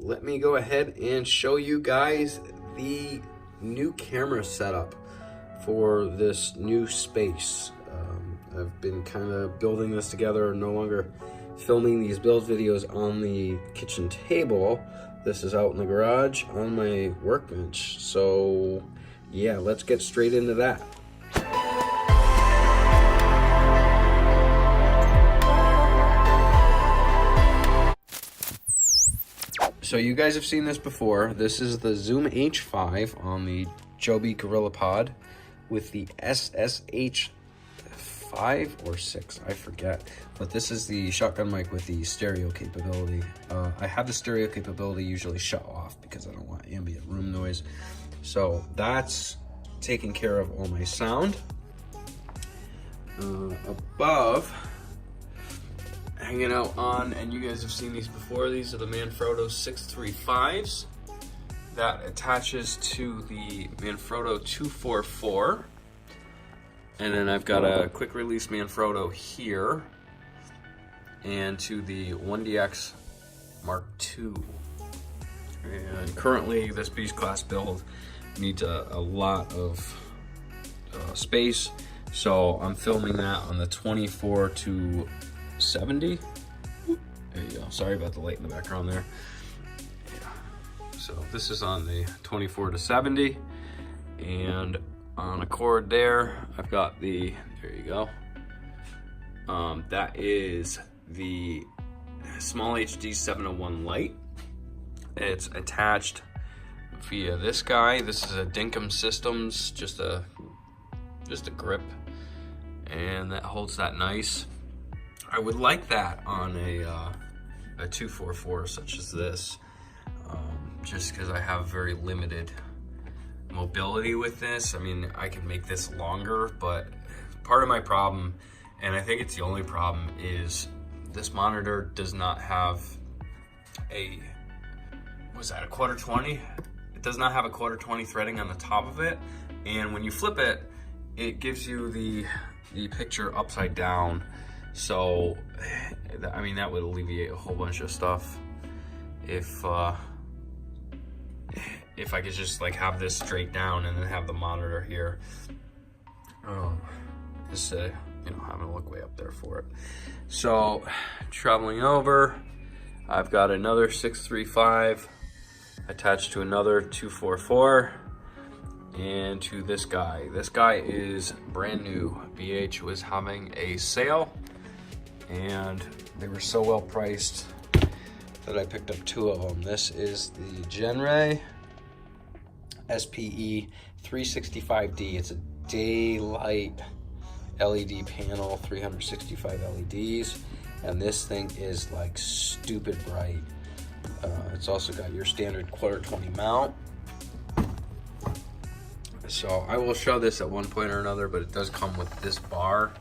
let me go ahead and show you guys the new camera setup for this new space. I've been kind of building this together, no longer filming these build videos on the kitchen table. This is out in the garage on my workbench. So yeah, let's get straight into that. So you guys have seen this before. This is the Zoom H5 on the Joby Gorilla Pod with the SSH 5 or 6, I forget. But this is the shotgun mic with the stereo capability. I have the stereo capability usually shut off because I don't want ambient room noise. So that's taking care of all my sound. Above, hanging out on, and you guys have seen these before, these are the Manfrotto 635s that attaches to the Manfrotto 244. And then I've got a quick release Manfrotto here and to the 1DX Mark II. And currently this Beast class build needs a lot of space, so I'm filming that on the 24 to 70. There you go. Sorry about the light in the background there. Yeah. So this is on the 24 to 70, and on a cord there, I've got the, there you go. That is the Small HD 701 light. It's attached via this guy. This is a Dinkum Systems, just a grip, and that holds that nice. I would like that on a 244 such as this, just because I have very limited mobility with this. I mean, I could make this longer, but part of my problem, and I think it's the only problem, is this monitor does not have a, was that a 1/4-20? It does not have a 1/4-20 threading on the top of it, and when you flip it, it gives you the picture upside down. So, I mean, that would alleviate a whole bunch of stuff if I could just like have this straight down and then have the monitor here. Just you know, having to look way up there for it. So, traveling over, I've got another 635 attached to another 244 and to this guy. This guy is brand new. BH was having a sale and they were so well priced that I picked up two of them. This is the Genray SPE 365D. It's a daylight LED panel, 365 LEDs, and this thing is like stupid bright. It's also got your standard 1/4-20 mount. So I will show this at one point or another, but it does come with this bar,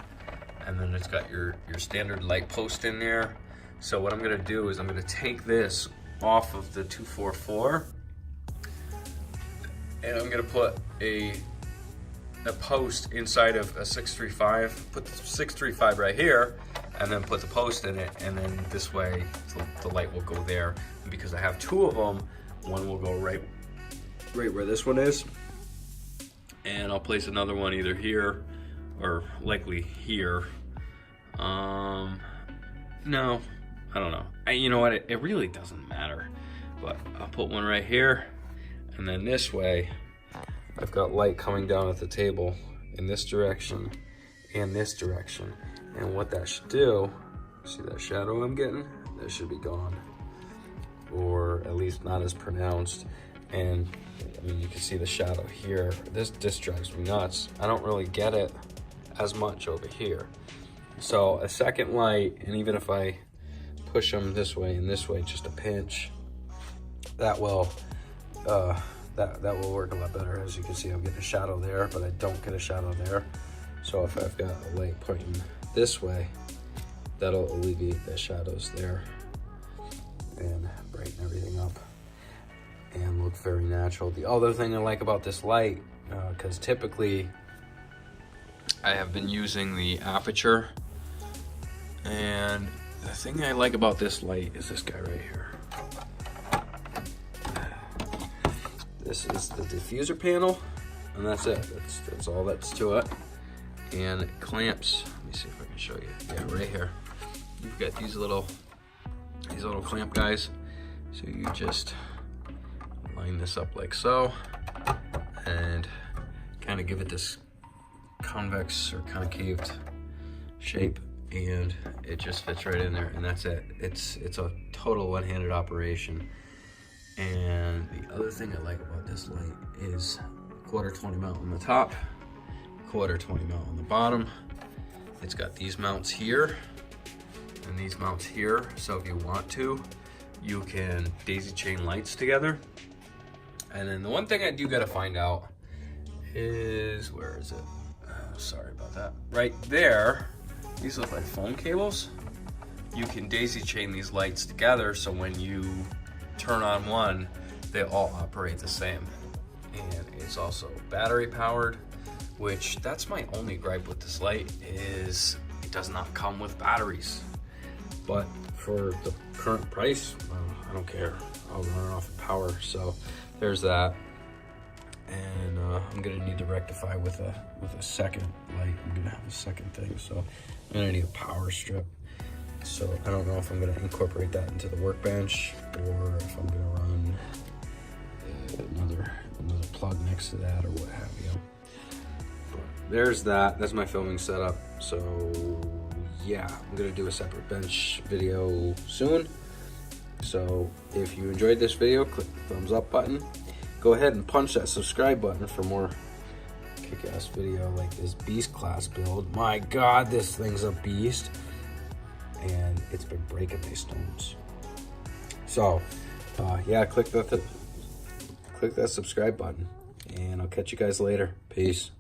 and then it's got your standard light post in there. So what I'm gonna do is I'm gonna take this off of the 244, and I'm gonna put a post inside of a 635, put the 635 right here, and then put the post in it, and then this way the light will go there. And because I have two of them, one will go right where this one is, and I'll place another one either here or likely here. No, I don't know. You know what, it really doesn't matter, but I'll put one right here, and then this way I've got light coming down at the table in this direction and this direction. And what that should do, see that shadow I'm getting? That should be gone, or at least not as pronounced. And I mean, you can see the shadow here. This drives me nuts. I don't really get it as much over here. So a second light, and even if I push them this way and this way, just a pinch, that will work a lot better. As you can see, I'm getting a shadow there, but I don't get a shadow there. So if I've got a light pointing this way, that'll alleviate the shadows there and brighten everything up and look very natural. The other thing I like about this light, because typically I have been using the aperture, and the thing I like about this light is this guy right here. This is the diffuser panel, and that's it. That's all that's to it. And it clamps. Let me see if I can show you. Yeah, right here. You've got these little clamp guys. So you just line this up like so, and kind of give it this convex or concaved shape, and it just fits right in there, and that's it. It's a total one-handed operation. And the other thing I like about this light is 1/4 mount on the top, 1/4 mount on the bottom. It's got these mounts here and these mounts here, so if you want to, you can daisy chain lights together. And then the one thing I do gotta find out is, where is it? Oh, sorry about that. Right there, these look like phone cables. You can daisy chain these lights together, so when you turn on one, they all operate the same. And it's also battery powered, which that's my only gripe with this light, is it does not come with batteries. But for the current price, I don't care. I'll run it off of power. So there's that. And I'm gonna need to rectify with a second light. I'm gonna have a second thing, so I'm gonna need a power strip. So I don't know if I'm gonna incorporate that into the workbench, or if I'm gonna run another plug next to that, or what have you. But there's that. That's my filming setup. So yeah, I'm gonna do a separate bench video soon. So if you enjoyed this video, click the thumbs up button. Go ahead and punch that subscribe button for more kick-ass video like this beast class build. My God, this thing's a beast. And it's been breaking my stones. So yeah, click that subscribe button, and I'll catch you guys later. Peace.